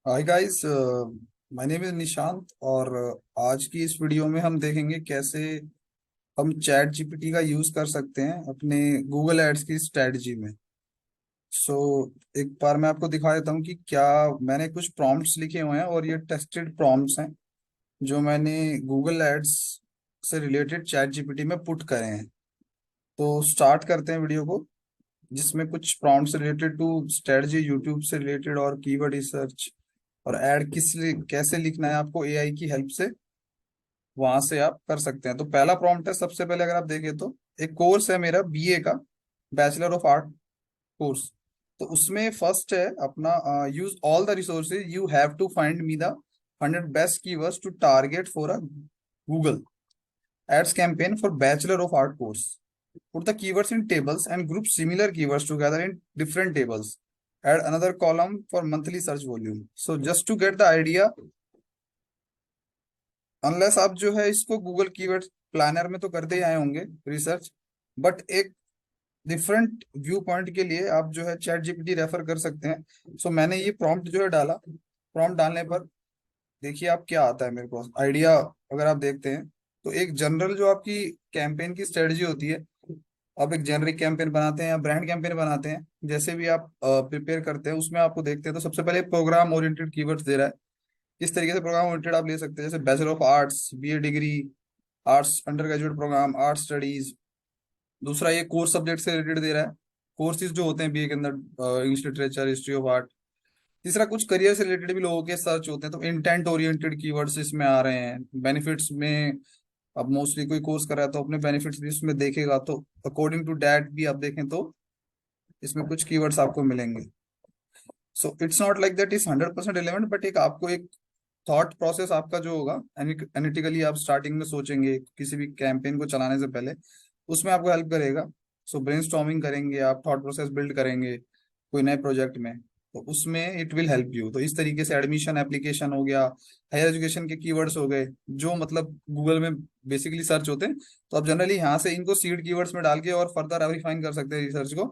Hi guys, my name is Nishant और आज की इस वीडियो में हम देखेंगे कैसे हम चैट जीपीटी का यूज कर सकते हैं अपने गूगल एड्स की स्ट्रेटजी में। सो एक बार मैं आपको दिखा देता हूँ कि क्या मैंने कुछ प्रॉम्प्ट्स लिखे हुए हैं और ये टेस्टेड प्रॉम्प्ट्स हैं जो मैंने गूगल एड्स से रिलेटेड चैट जीपीटी में पुट करे हैं। तो स्टार्ट करते हैं वीडियो को, जिसमें कुछ prompts related to strategy, YouTube से रिलेटेड और कीवर्ड रिसर्च और ऐड कैसे लिखना है आपको एआई की हेल्प से, वहां से आप कर सकते हैं। तो पहला प्रॉम्प्ट है, सबसे पहले अगर आप देखें तो एक कोर्स है मेरा बीए का, बैचलर ऑफ आर्ट कोर्स। तो उसमें फर्स्ट है अपना use all the resources you have to find me the 100 best keywords to target for a Google ads campaign for bachelor of art course. Put the keywords in tables and group similar keywords together in different tables. Add another column for monthly search volume. So just to get the idea, unless आप जो है इसको Google keyword planner में तो करते ही आए होंगे research, but एक डिफरेंट व्यू पॉइंट के लिए आप जो है चैट जीपीटी रेफर कर सकते हैं। सो मैंने ये प्रॉम्प्ट जो है डाला, प्रॉम्प्ट डालने पर देखिए आप क्या आता है मेरे पास आइडिया। अगर आप देखते हैं तो एक जनरल जो आपकी कैंपेन की स्ट्रेटजी होती है, आप एक जेनरिक कैंपेन बनाते हैं या ब्रांड कैंपेन बनाते हैं, जैसे भी आप प्रिपेयर करते हैं उसमें आपको देखते हैं तो सबसे पहले प्रोग्राम ओरिएंटेड कीवर्ड्स दे रहा है। इस तरीके से प्रोग्राम ओरिएंटेड आप ले सकते हैं, जैसे bachelor of arts, BA degree, arts undergraduate programme, art studies. दूसरा ये कोर्स सब्जेक्ट से रिलेटेड दे रहा है, कोर्सेज जो होते हैं बीए के अंदर, English literature, history of art. तीसरा कुछ करियर से रिलेटेड भी लोगों के सर्च होते हैं, तो इंटेंट ओरिएंटेड कीवर्ड्स इसमें आ रहे हैं। बेनिफिट्स में अब मोस्टली कोई कोर्स कर रहा है तो अपने बेनिफिट्स भी इसमें देखेगा, तो अकॉर्डिंग टू दैट भी आप देखें तो इसमें कुछ कीवर्ड्स आपको मिलेंगे। So it's not like that is 100% relevant, but एक आपको एक थॉट प्रोसेस आपका जो होगा, एनालिटिकली आप स्टार्टिंग में सोचेंगे किसी भी कैंपेन को चलाने से पहले, उसमें आपको हेल्प करेगा। सो ब्रेनस्टॉर्मिंग करेंगे आप, थॉट प्रोसेस बिल्ड करेंगे कोई नए प्रोजेक्ट में, तो उसमें इट विल हेल्प यू। तो इस तरीके से एडमिशन एप्लीकेशन हो गया, हायर एजुकेशन के कीवर्ड्स हो गए जो मतलब गूगल में बेसिकली सर्च होते हैं, तो आप जनरली यहाँ से इनको सीड कीवर्ड्स में डाल के और फर्दर रिफाइन कर सकते हैं रिसर्च को,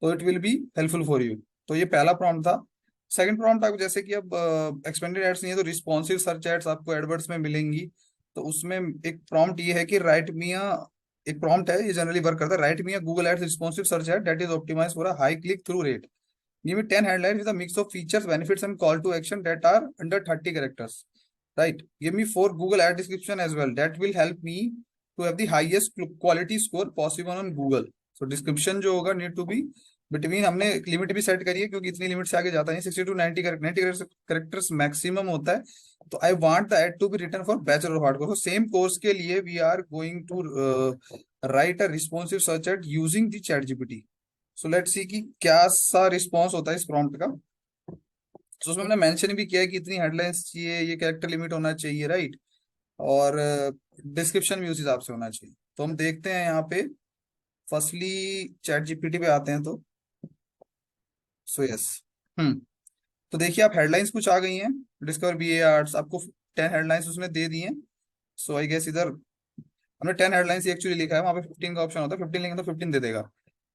तो it will be helpful for you. तो ये पहला प्रॉम्प्ट था। सेकंड प्रॉम्प्ट आपको, जैसे कि अब एक्सपेंडेड एड्स नहीं है तो रिस्पॉन्सिव सर्च एड्स आपको एडवर्ड्स में मिलेंगी। तो उसमें एक प्रॉम्प्ट ये है कि राइट मी अ, एक प्रॉम्प्ट है ये जनरली वर्क करता है, write me a Google ads responsive search ad that is optimised for a high click through rate. Give me 10 headlines with a mix of features, benefits and call to action that are under 30 characters. Right, give me 4 Google ad description as well that will help me to have the highest quality score possible on Google. So description जो होगा need to be between, हमने एक limit भी set करी है क्योंकि इतनी limit से आगे जाता नहीं, 60 to 90 करेक्टर्स मैक्सिमम होता है। तो I want the ad to be written for bachelor of art course, same course के लिए we are going to write a responsive search ad using the chat GPT. So let's see कि क्या सा response होता है इस prompt का। तो उसमें हमने मेंशन भी किया है कि इतनी हेडलाइंस चाहिए, ये कैरेक्टर लिमिट होना चाहिए, राइट, और डिस्क्रिप्शन भी उस हिसाब से होना चाहिए। तो हम देखते हैं यहाँ पे, फर्स्टली चैट जीपीटी पे आते हैं तो सो यस। हम्म तो देखिए आप हेडलाइंस कुछ आ गई हैं, डिस्कवर बीए आर्ट्स, आपको 10 हेडलाइंस उसने दे दी हैं। सो आई गेस इधर हमने 10 हेडलाइंस एक्चुअली लिखा है, वहाँ पे 15 का ऑप्शन होता है, 15 लिखेंगे तो 15 दे देगा।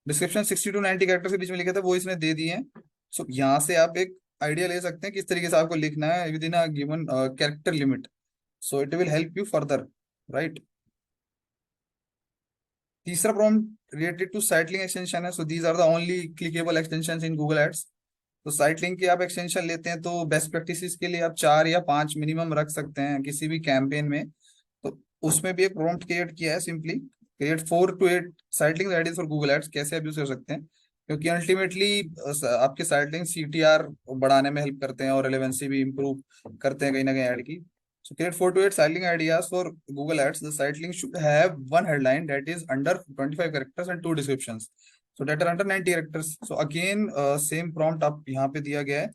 डिस्क्रिप्शन 60 to 90 कैरेक्टर के बीच में लिखे थे वो इसने दे दिए हैं। सो यहाँ से आप एक आइडिया ले सकते हैं किस तरीके से आपको लिखना है with in a given character limit. So it will help you further, right. तीसरा prompt related to site link extension है। So these are the only clickable extensions in Google Ads. तो साइट लिंक के आप extension लेते हैं तो best practices के लिए आप 4 या 5 मिनिमम रख सकते हैं किसी भी कैंपेन में। तो उसमें भी एक प्रॉम्प्ट क्रिएट किया है, simply create 4 to 8 site link ideas for Google ads. कैसे आप यूज कर सकते हैं, क्योंकि अल्टीमेटली आपके साइट लिंक सीटीआर बढ़ाने में हेल्प करते हैं और रेलेवेंसी भी इंप्रूव करते हैं कहीं ना कहीं ऐड की। So create 4 to 8 site link ideas for Google Ads. The site link should have one headline that is under 25 characters and 2 descriptions. So that are under 90 characters. So again same prompt आप यहाँ पे दिया गया है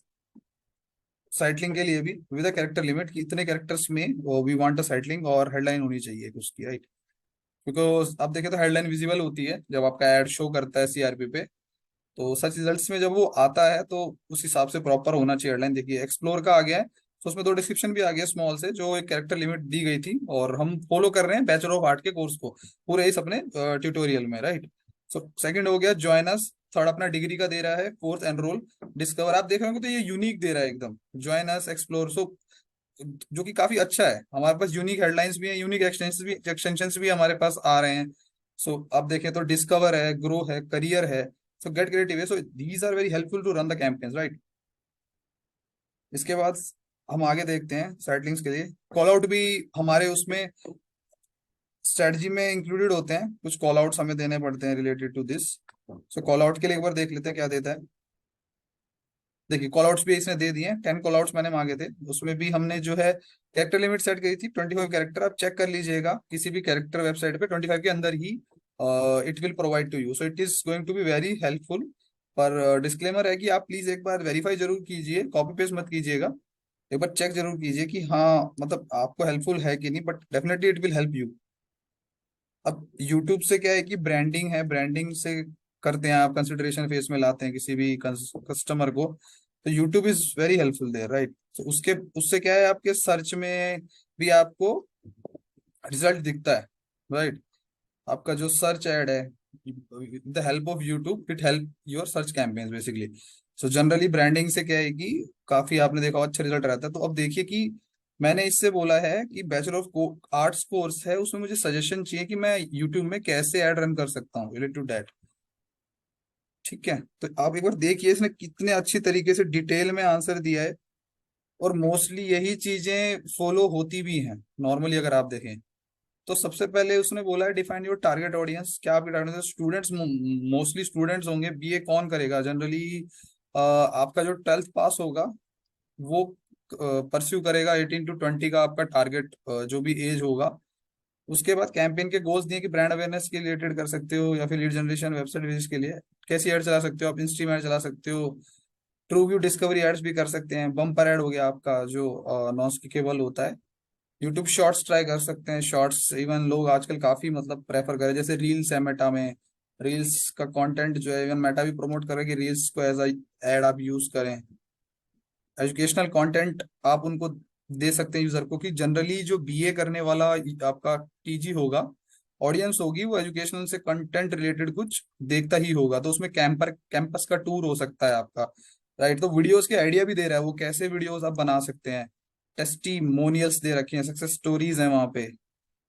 site link के लिए भी with a character limit कि इतने कैरेक्टर्स में we want a site link और हेडलाइन होनी चाहिए उसकी, राइट। बिकॉज आप देखें तो हेडलाइन विजिबल होती है जब आपका एड शो करता है सीआरपी पे, तो सर्च रिजल्ट्स में जब वो आता है तो उस हिसाब से प्रॉपर होना चाहिए हेडलाइन। देखिए एक्सप्लोर का आ गया है, तो उसमें 2 डिस्क्रिप्शन भी आ गया स्मॉल से, जो एक कैरेक्टर लिमिट दी गई थी और हम फॉलो कर रहे हैं बैचलर ऑफ आर्ट के कोर्स को पूरे इस अपने ट्यूटोरियल में, राइट। सो सेकंड हो गया ज्वाइन अस थर्ड अपना डिग्री का दे रहा है, फोर्थ एनरोल, डिस्कवर, आप देख रहे हो तो ये यूनिक दे रहा है एकदम, ज्वाइन अस, एक्सप्लोर, सो जो कि काफी अच्छा है। हमारे पास यूनिक हेडलाइंस भी है, यूनिक एक्सटेंशंस भी हमारे पास आ रहे हैं। सो आप देखें तो डिस्कवर है, ग्रो है, करियर है, सो गेट क्रिएटिव है, so these are very helpful to run the campaigns, right. इसके बाद हम आगे देखते हैं साइट लिंक्स के लिए। कॉल आउट भी हमारे उसमें स्ट्रेटजी में इंक्लूडेड होते हैं, कुछ कॉल आउट्स हमें देने पड़ते हैं related to this. So call out के लिए एक बार देख लेते हैं क्या देता है। देखिए कॉल आउट्स भी इसने दे दिए हैं, 10 कॉल आउट्स मैंने मांगे थे, उसमें भी हमने जो है कैरेक्टर लिमिट सेट करी थी 25 कैरेक्टर। आप चेक कर लीजिएगा किसी भी कैरेक्टर वेबसाइट पे 25 के अंदर ही it will provide to you, so it is going to be very helpful. पर डिस्क्लेमर है कि आप प्लीज एक बार वेरीफाई जरूर कीजिए, कॉपी पेस्ट मत कीजिएगा, एक बार चेक जरूर कीजिए कि हाँ मतलब आपको हेल्पफुल है कि नहीं, but definitely it will help you. अब यूट्यूब से क्या है कि ब्रांडिंग है, ब्रांडिंग से करते हैं आप, कंसिडरेशन फेस में लाते हैं किसी भी कस्टमर को, तो YouTube is very helpful there, right. तो उसके उससे क्या है, आपके सर्च में भी आपको रिजल्ट दिखता है, राइट। आपका जो सर्च एड है, the help of YouTube it help your search campaigns basically. So generally branding से क्या है कि काफी आपने देखा होगा, अच्छा रिजल्ट रहता है। तो अब देखिए कि मैंने इससे बोला है कि बैचलर ऑफ आर्ट्स कोर्स है, उसमें मुझे सजेशन चाहिए कि मैं यूट्यूब में कैसे ऐड रन कर सकता हूँ रिलेटेड टू दैट। ठीक है, तो आप एक बार देखिए इसने कितने अच्छी तरीके से डिटेल में आंसर दिया है, और मोस्टली यही चीजें फॉलो होती भी हैं नॉर्मली अगर आप देखें। तो सबसे पहले उसने बोला है डिफाइन योर टारगेट ऑडियंस। क्या आपके टारगेट स्टूडेंट्स, मोस्टली स्टूडेंट्स होंगे। बीए कौन करेगा जनरली, आपका जो 12th पास होगा वो परस्यू करेगा, 18 to 20 का आपका टारगेट जो भी एज होगा। उसके बाद कैंपेन के गोल्स दिए कि ब्रांड अवेयरनेस के रिलेटेड कर सकते हो, या फिर लीड जनरेशन, वेबसाइट विजिट के लिए कैसी एड चला सकते हो आप, इंस्टीम एड चला सकते हो, ट्रू व्यू डिस्कवरी एड्स भी कर सकते हैं, बम्पर एड हो गया आपका जो नॉन स्किकेबल होता है। यूट्यूब शॉर्ट्स ट्राई कर सकते हैं, शॉर्ट्स इवन लोग आजकल काफी मतलब प्रेफर करें, जैसे रील्स है मेटा में, रील्स का कंटेंट जो है इवन मेटा भी प्रमोट करे कि रील्स को एज अ एड आप यूज करें। एजुकेशनल कंटेंट आप उनको दे सकते हैं यूजर को, कि जनरली जो बीए करने वाला आपका टीजी होगा, ऑडियंस होगी, वो एजुकेशनल से कंटेंट रिलेटेड कुछ देखता ही होगा, तो उसमें कैंपस का टूर हो सकता है आपका, राइट। तो वीडियोस के आइडिया भी दे रहा है वो, कैसे वीडियोस आप बना सकते हैं, टेस्टिमोनियल्स दे रखे हैं, सक्सेस स्टोरीज हैं वहां पे,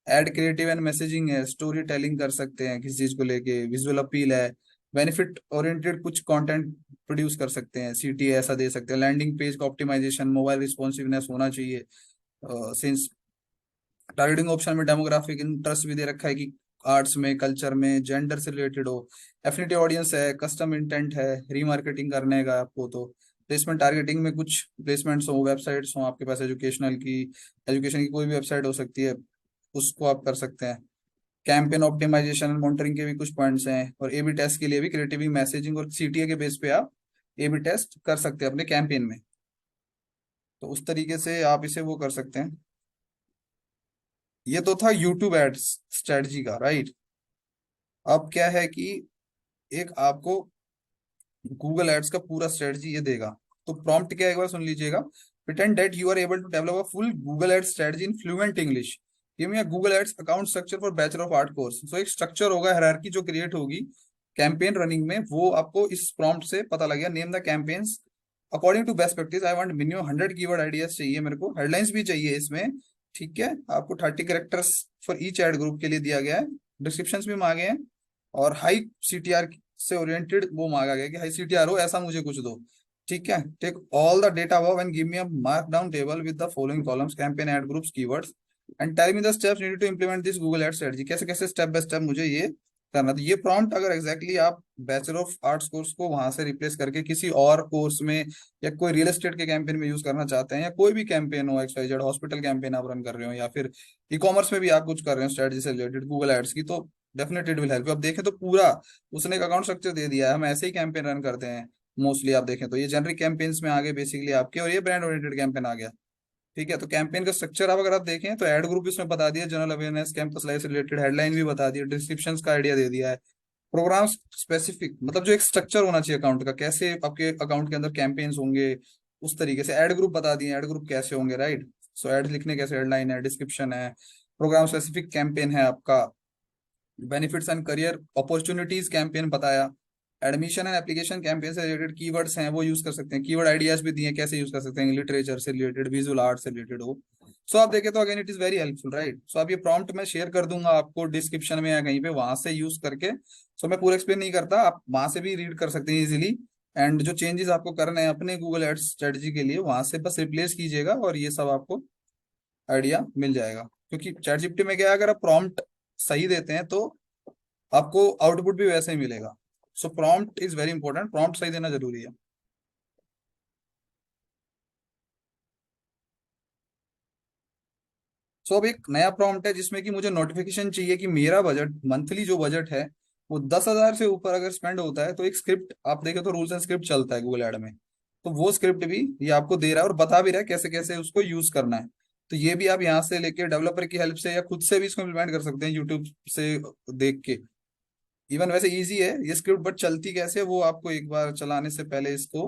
एड क्रिएटिव एंड मैसेजिंग है, स्टोरी टेलिंग कर सकते हैं किसी चीज को लेके, विजुअल अपील है, बेनिफिट ओरिएंटेड कुछ कंटेंट प्रोड्यूस कर सकते हैं, सीटीए ऐसा दे सकते हैं, लैंडिंग पेज का ऑप्टिमाइजेशन, मोबाइल रिस्पॉन्सिवनेस होना चाहिए, सिंस टारगेटिंग ऑप्शन में डेमोग्राफिक इंटरेस्ट भी दे रखा है कि आर्ट्स में, कल्चर में, जेंडर से रिलेटेड हो, एफिनिटी ऑडियंस है, कस्टम इंटेंट है, रीमार्केटिंग करने का आपको, तो प्लेसमेंट टारगेटिंग में कुछ प्लेसमेंट्स हो, वेबसाइट्स हो आपके पास एजुकेशनल की, एजुकेशन की कोई भी वेबसाइट हो सकती है, उसको आप कर सकते हैं। कैंपेन ऑप्टिमाइजेशन एंड मॉनिटरिंग के भी कुछ पॉइंट्स हैं, और एबी टेस्ट के लिए भी क्रिएटिव मैसेजिंग और सीटीए के बेस पे आप एबी टेस्ट कर सकते हैं अपने कैंपेन में। तो उस तरीके से आप इसे वो कर सकते हैं। ये तो था यूट्यूब एड्स स्ट्रेटजी का, राइट। अब क्या है कि एक आपको गूगल एड्स का पूरा स्ट्रेटजी ये देगा। तो प्रॉम्प्ट क्या है एक बार सुन लीजिएगा। Pretend that you are able to develop a full Google Ads strategy in fluent English. Give me a Google Ads account structure for bachelor of art course. So एक स्ट्रक्चर होगा, हायरार्की जो create होगी campaign running में, वो आपको इस prompt से पता लगेगा। Name the campaigns according to best practice. I want minimum 100 keyword ideas चाहिए मेरे को, हेडलाइंस भी चाहिए इसमें। ठीक है, आपको 30 characters for each ad group के लिए दिया गया है, डिस्क्रिप्शन भी मांगे हैं, और हाई सीटीआर से ओरिएंटेड वो मांगा गया कि हाई सीटीआर हो ऐसा मुझे कुछ दो। ठीक है, take all the data above and give me a markdown table with the following columns, campaign, ad groups, keywords, and tell me the steps needed to implement this Google ad strategy. कैसे कैसे step by step मुझे ये करना। तो ये prompt अगर exactly आप bachelor of arts course को वहां से रिप्लेस करके किसी और कोर्स में, या कोई रियल एस्टेट के कैंपेन में यूज करना चाहते हैं, या कोई भी कैंपेन हो, XYZ हॉस्पिटल कैंपेन आप रन कर रहे हो, या फिर ई कॉमर्स में भी आप कुछ कर रहे हो स्ट्रेटजी से रिलेटेड गूगल एड्स की, तो definitely it will help you. अब देखें तो पूरा उसने एक अकाउंट स्ट्रक्चर दे दिया है, हम ऐसे ही कैंपेन रन करते हैं मोस्टली। आप देखें तो ये जेनरिक कैंपेन्स में आ गए बेसिकली आपके, और ये ब्रांड ओरिएंटेड कैंपेन आ गया। ठीक है, तो कैंपेन का स्ट्रक्चर आप अगर आप देखें तो एड ग्रुप इसमें बता दिया, जनरल अवेयरनेस, कैंपस लाइफ से रिलेटेड, हेडलाइन भी बता दिया, डिस्क्रिप्शंस का आइडिया दे दिया है, प्रोग्राम स्पेसिफिक मतलब जो एक स्ट्रक्चर होना चाहिए अकाउंट का, कैसे आपके अकाउंट के अंदर कैंपेन्स होंगे उस तरीके से। एड ग्रुप बता दिए, एड ग्रुप कैसे होंगे, राइट। सो एड लिखने कैसे, हेडलाइन है, डिस्क्रिप्शन है, प्रोग्राम स्पेसिफिक कैंपेन है आपका, benefits and career opportunities campaign बताया, एडमिशन एंड एप्लीकेशन कैंपेन से रिलेटेड कीवर्ड्स हैं वो यूज कर सकते हैं, कीवर्ड आइडियाज भी दिए हैं कैसे यूज कर सकते हैं, लिटरेचर से रिलेटेड, विजुअल आर्ट से रिलेटेड हो। सो आप देखें तो again it is very helpful, right. So आप ये प्रॉम्प्ट मैं शेयर कर दूंगा आपको डिस्क्रिप्शन में या कहीं पे, वहां से यूज करके, सो मैं पूरा एक्सप्लेन नहीं करता, आप वहां से भी रीड कर सकते हैं इजीली। एंड जो चेंजेस आपको करने हैं अपने गूगल एड्स स्ट्रेटजी के लिए, वहां से बस रिप्लेस कीजिएगा और ये सब आपको आइडिया मिल जाएगा। क्योंकि चैट जीपीटी में क्या है, अगर आप प्रॉम्प्ट सही देते हैं तो आपको आउटपुट भी वैसे ही मिलेगा। So prompt is very important, prompt सही देना जरूरी है। सो अब एक नया प्रॉम्प्ट है जिसमें कि मुझे नोटिफिकेशन चाहिए कि मेरा बजट, मंथली जो बजट है वो 10,000 से ऊपर अगर स्पेंड होता है तो एक स्क्रिप्ट, आप देखें तो रूल्स एंड स्क्रिप्ट चलता है गूगल ऐड में, तो वो स्क्रिप्ट भी ये आपको दे रहा है और बता भी रहा है कैसे कैसे उसको यूज करना है। तो ये भी आप यहाँ से लेके डेवलपर की हेल्प से या खुद से भी इसको इम्प्लीमेंट कर सकते हैं यूट्यूब से देख के। इवन वैसे इजी है ये स्क्रिप्ट, बट चलती कैसे वो आपको एक बार चलाने से पहले इसको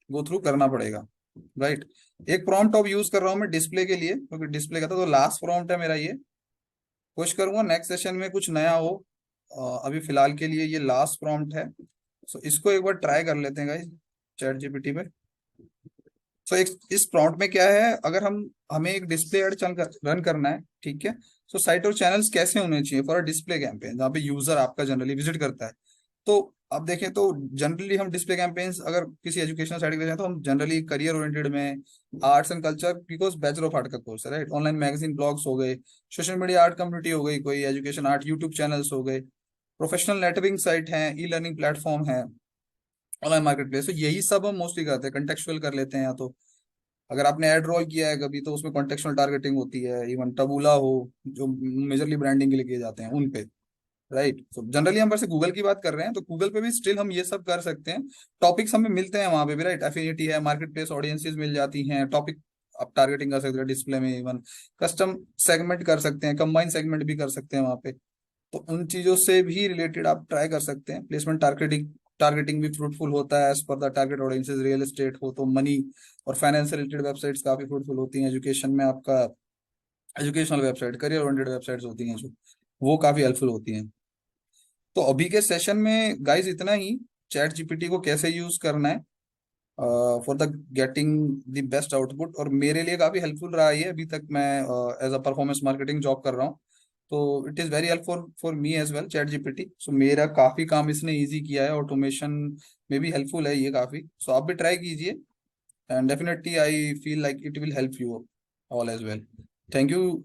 गो थ्रू करना पड़ेगा, राइट। एक प्रॉम्प्ट अब यूज कर रहा हूँ मैं डिस्प्ले के लिए, क्योंकि डिस्प्ले का था, तो लास्ट प्रॉम्प्ट है मेरा ये। कोशिश करूंगा नेक्स्ट सेशन में कुछ नया हो। अभी फिलहाल के लिए ये लास्ट प्रॉम्प्ट है। सो इसको एक बार ट्राई कर लेते हैं गाइस चैट जीपीटी पे। सो एक इस प्रॉम्प्ट में क्या है, अगर हमें एक डिस्प्ले ऐड चल कर रन करना है, ठीक है। सो साइट और चैनल्स कैसे होने चाहिए फॉर अ डिस्प्ले कैंपेन जहाँ पे यूजर आपका जनरली विजिट करता है। तो अब देखें तो जनरली हम डिस्प्ले कैंपेन्स अगर किसी एजुकेशनल साइट के लिए जाएं तो हम जनरली करियर ओरिएंटेड में, arts and culture, because bachelor of art का कोर्स है, राइट। ऑनलाइन मैगजीन ब्लॉग्स हो गए, सोशल मीडिया आर्ट कम्युनिटी हो गई, कोई एजुकेशन आर्ट यूट्यूब चैनल्स हो गए, प्रोफेशनल नेटवर्किंग साइट है, ई लर्निंग प्लेटफॉर्म है, ऑनलाइन मार्केट प्लेस। तो यही सब हम मोस्टली करते हैं, कंटेक्चुअल कर लेते हैं। या तो अगर आपने एड रोल किया है कभी तो उसमें कॉन्टेक्चुअल टारगेटिंग होती है, इवन टबूला हो जो मेजरली ब्रांडिंग के लिए किए जाते हैं उन पे, राइट। तो जनरली हम वैसे गूगल की बात कर रहे हैं तो गूगल पे भी स्टिल हम ये सब कर सकते हैं। टॉपिक्स हमें मिलते हैं वहां पे भी, राइट। एफिनिटी है, मार्केट प्लेस ऑडियंसेस मिल जाती हैं, टॉपिक आप टारगेटिंग कर सकते हैं डिस्प्ले में, इवन कस्टम सेगमेंट कर सकते हैं, कंबाइन सेगमेंट भी कर सकते हैं वहां पे। तो उन चीजों से भी रिलेटेड आप ट्राई कर सकते हैं। प्लेसमेंट टारगेटिंग टारगेटिंग भी फ्रूटफुल होता है as per the target audiences. Real estate हो तो मनी और फाइनेंस से रिलेटेड वेबसाइट्स काफी फ्रूटफुल होती हैं। एजुकेशन में आपका educational website, career oriented websites होती हैं जो, वो काफी हेल्पफुल होती हैं। तो अभी के सेशन में गाइस इतना ही, चैट जीपीटी को कैसे यूज करना है for the getting the best output, और मेरे लिए काफी हेल्पफुल रहा है ये। अभी तक मैं as a performance marketing job कर रहा हूँ, तो it is very helpful for me as well chat GPT. So मेरा काफी काम इसने इजी किया है, ऑटोमेशन में भी हेल्पफुल है ये काफी। सो आप भी ट्राई कीजिए and definitely I feel like it will help you all as well. Thank you